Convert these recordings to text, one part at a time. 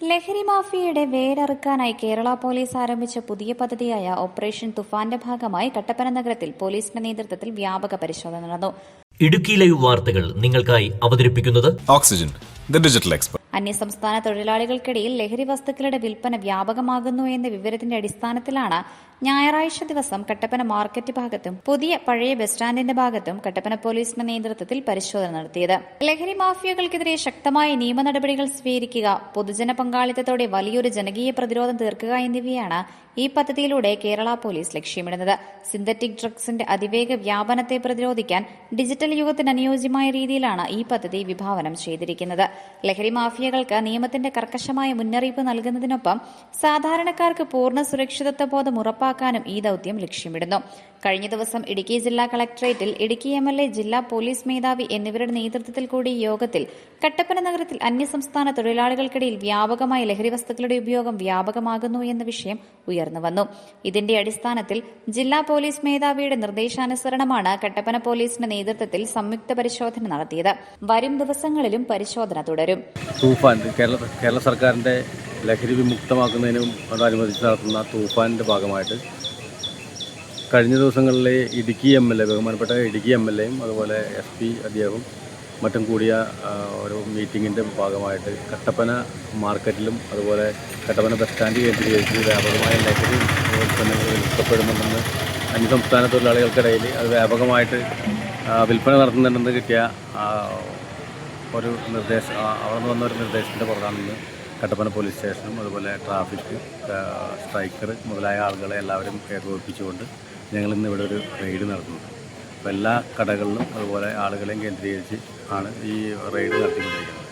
ലഹരി മാഫിയയുടെ വേരറുക്കാനായി കേരള പോലീസ് ആരംഭിച്ച പുതിയ പദ്ധതിയായ ഓപ്പറേഷൻ തുഫാന്റെ ഭാഗമായി കട്ടപ്പന നഗരത്തിൽ പോലീസിന്റെ നേതൃത്വത്തിൽ വ്യാപക പരിശോധന നടന്നു. ഇടുക്കി ലൈവ് വാർത്തകൾ നിങ്ങൾക്കായി അവതരിപ്പിക്കുന്നത് ഓക്സിജൻ, ദി ഡിജിറ്റൽ എക്സ്പെർട്ട്. അന്യസംസ്ഥാന തൊഴിലാളികൾക്കിടയിൽ ലഹരി വസ്തുക്കളുടെ വിൽപ്പന വ്യാപകമാകുന്നു എന്ന വിവരത്തിന്റെ അടിസ്ഥാനത്തിലാണ് ഞായറാഴ്ച ദിവസം കട്ടപ്പന മാർക്കറ്റ് ഭാഗത്തും പുതിയ പഴയ ബസ് സ്റ്റാൻഡിന്റെ ഭാഗത്തും കട്ടപ്പന പോലീസിന്റെ നേതൃത്വത്തിൽ പരിശോധന നടത്തിയത്. ലഹരി മാഫിയകൾക്കെതിരെ ശക്തമായ നിയമ നടപടികൾ സ്വീകരിക്കുക, പൊതുജന പങ്കാളിത്തത്തോടെ വലിയൊരു ജനകീയ പ്രതിരോധം തീർക്കുക എന്നിവയാണ് ഈ പദ്ധതിയിലൂടെ കേരള പോലീസ് ലക്ഷ്യമിടുന്നത്. സിന്തറ്റിക് ഡ്രഗ്സിന്റെ അതിവേഗ വ്യാപനത്തെ പ്രതിരോധിക്കാൻ ഡിജിറ്റൽ യുഗത്തിന് അനുയോജ്യമായ രീതിയിലാണ് ഈ പദ്ധതി വിഭാവനം ചെയ്തിരിക്കുന്നത്. ലഹരി മാഫിയകൾക്ക് നിയമത്തിന്റെ കർക്കശമായ മുന്നറിയിപ്പ് നൽകുന്നതിനൊപ്പം സാധാരണക്കാർക്ക് പൂർണ്ണ സുരക്ഷിതത്വ ബോധം ഉറപ്പാക്കാനും ഈ ദൌത്യം ലക്ഷ്യമിടുന്നു. കഴിഞ്ഞ ദിവസം ഇടുക്കി ജില്ലാ കളക്ടറേറ്റിൽ ഇടുക്കി MLA, ജില്ലാ പോലീസ് മേധാവി എന്നിവരുടെ നേതൃത്വത്തിൽ കൂടിയ യോഗത്തിൽ കട്ടപ്പന നഗരത്തിൽ അന്യസംസ്ഥാന തൊഴിലാളികൾക്കിടയിൽ വ്യാപകമായ ലഹരി വസ്തുക്കളുടെ ഉപയോഗം വ്യാപകമാകുന്നു എന്ന വിഷയം ഉയർന്നു വന്നു. ഇതിന്റെ അടിസ്ഥാനത്തിൽ ജില്ലാ പോലീസ് മേധാവിയുടെ നിർദ്ദേശാനുസരണമാണ് കട്ടപ്പന പോലീസിന്റെ നേതൃത്വത്തിൽ സംയുക്ത പരിശോധന നടത്തിയത്. വരും ദിവസങ്ങളിലും പരിശോധന തുടരും. തൂഫാൻ കേരള സർക്കാരിന്റെ ലഹരി വിമുക്തമാക്കുന്നതിനും അതനുബന്ധിച്ച് നടത്തുന്ന തൂഫാനിന്റെ ഭാഗമായിട്ട് കഴിഞ്ഞ ദിവസങ്ങളിലെ ഇടുക്കി MLA, ബഹുമാനപ്പെട്ട ഇടുക്കി MLAയും അതുപോലെ SP അദ്ദേഹവും മറ്റും കൂടിയ ഒരു മീറ്റിങ്ങിൻ്റെ ഭാഗമായിട്ട് കട്ടപ്പന മാർക്കറ്റിലും അതുപോലെ കട്ടപ്പന ബസ് സ്റ്റാൻഡ് കേന്ദ്രീകരിച്ച് വ്യാപകമായ ലഹരി ഉൽപ്പന്നങ്ങൾ വിൽക്കപ്പെടുന്നുണ്ടെന്ന് അന്യസംസ്ഥാന തൊഴിലാളികൾക്കിടയിൽ അത് വ്യാപകമായിട്ട് വിൽപ്പന നടത്തുന്നുണ്ടെന്ന് കിട്ടിയ ഒരു നിർദ്ദേശം, അവിടെ നിന്ന് വന്ന ഒരു നിർദ്ദേശത്തിൻ്റെ പുറത്താണെന്ന് കട്ടപ്പന പോലീസ് സ്റ്റേഷനും അതുപോലെ ട്രാഫിക്, സ്ട്രൈക്കർ മുതലായ ആളുകളെ എല്ലാവരും ഏകോപിപ്പിച്ചുകൊണ്ട് ഞങ്ങൾ ഇന്ന് ഇവിടെ ഒരു റെയ്ഡ് നടത്തുന്നത്. അപ്പോൾ എല്ലാ കടകളിലും അതുപോലെ ആളുകളെയും കേന്ദ്രീകരിച്ച് ആണ് ഈ റെയ്ഡ് നടത്തിക്കൊണ്ടിരിക്കുന്നത്.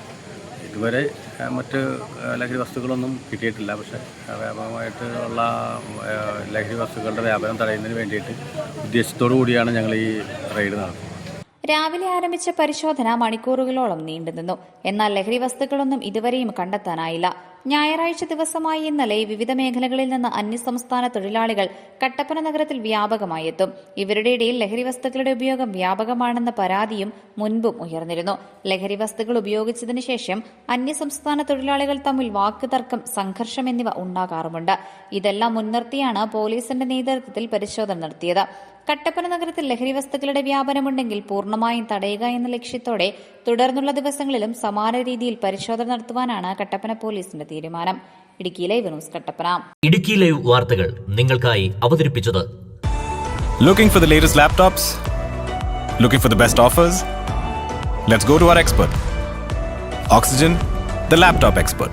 ഇതുവരെ മറ്റ് ലഹരി വസ്തുക്കളൊന്നും കിട്ടിയിട്ടില്ല. പക്ഷേ വ്യാപകമായിട്ട് ഉള്ള ലഹരി വസ്തുക്കളുടെ വ്യാപനം തടയുന്നതിന് വേണ്ടിയിട്ട് ഉദ്ദേശത്തോടു കൂടിയാണ് ഞങ്ങൾ ഈ റെയ്ഡ് നടത്തുന്നത്. രാവിലെ ആരംഭിച്ച പരിശോധന മണിക്കൂറുകളോളം നീണ്ടുനിന്നു. എന്നാൽ ലഹരി വസ്തുക്കളൊന്നും ഇതുവരെയും കണ്ടെത്താനായില്ല. ഞായറാഴ്ച ദിവസമായി ഇന്നലെ വിവിധ മേഖലകളിൽ നിന്ന് അന്യസംസ്ഥാന തൊഴിലാളികൾ കട്ടപ്പന നഗരത്തിൽ വ്യാപകമായി എത്തും. ഇവരുടെ ഇടയിൽ ലഹരി വസ്തുക്കളുടെ ഉപയോഗം വ്യാപകമാണെന്ന പരാതിയും മുൻപും ഉയർന്നിരുന്നു. ലഹരി വസ്തുക്കൾ ഉപയോഗിച്ചതിനു ശേഷം അന്യസംസ്ഥാന തൊഴിലാളികൾ തമ്മിൽ വാക്കുതർക്കം, സംഘർഷം എന്നിവ ഉണ്ടാകാറുമുണ്ട്. ഇതെല്ലാം മുൻനിർത്തിയാണ് പോലീസിന്റെ നേതൃത്വത്തിൽ പരിശോധന നടത്തിയത്. കട്ടപ്പന നഗരത്തിൽ ലഹരി വസ്തുക്കളുടെ വ്യാപനമുണ്ടെങ്കിൽ പൂർണ്ണമായും തടയുക എന്ന ലക്ഷ്യത്തോടെ തുടർന്നുള്ള ദിവസങ്ങളിലും സമാന രീതിയിൽ പരിശോധന നടത്തുവാനാണ് കട്ടപ്പന പോലീസിന്റെ തീരുമാനം. Idukki live news, Kattappana. Idukki live വാർത്തകൾ നിങ്ങൾക്കായി അവതരിപ്പിച്ചത് Looking for the latest laptops? Looking for the best offers? Let's go to our expert. Oxygen, the laptop expert.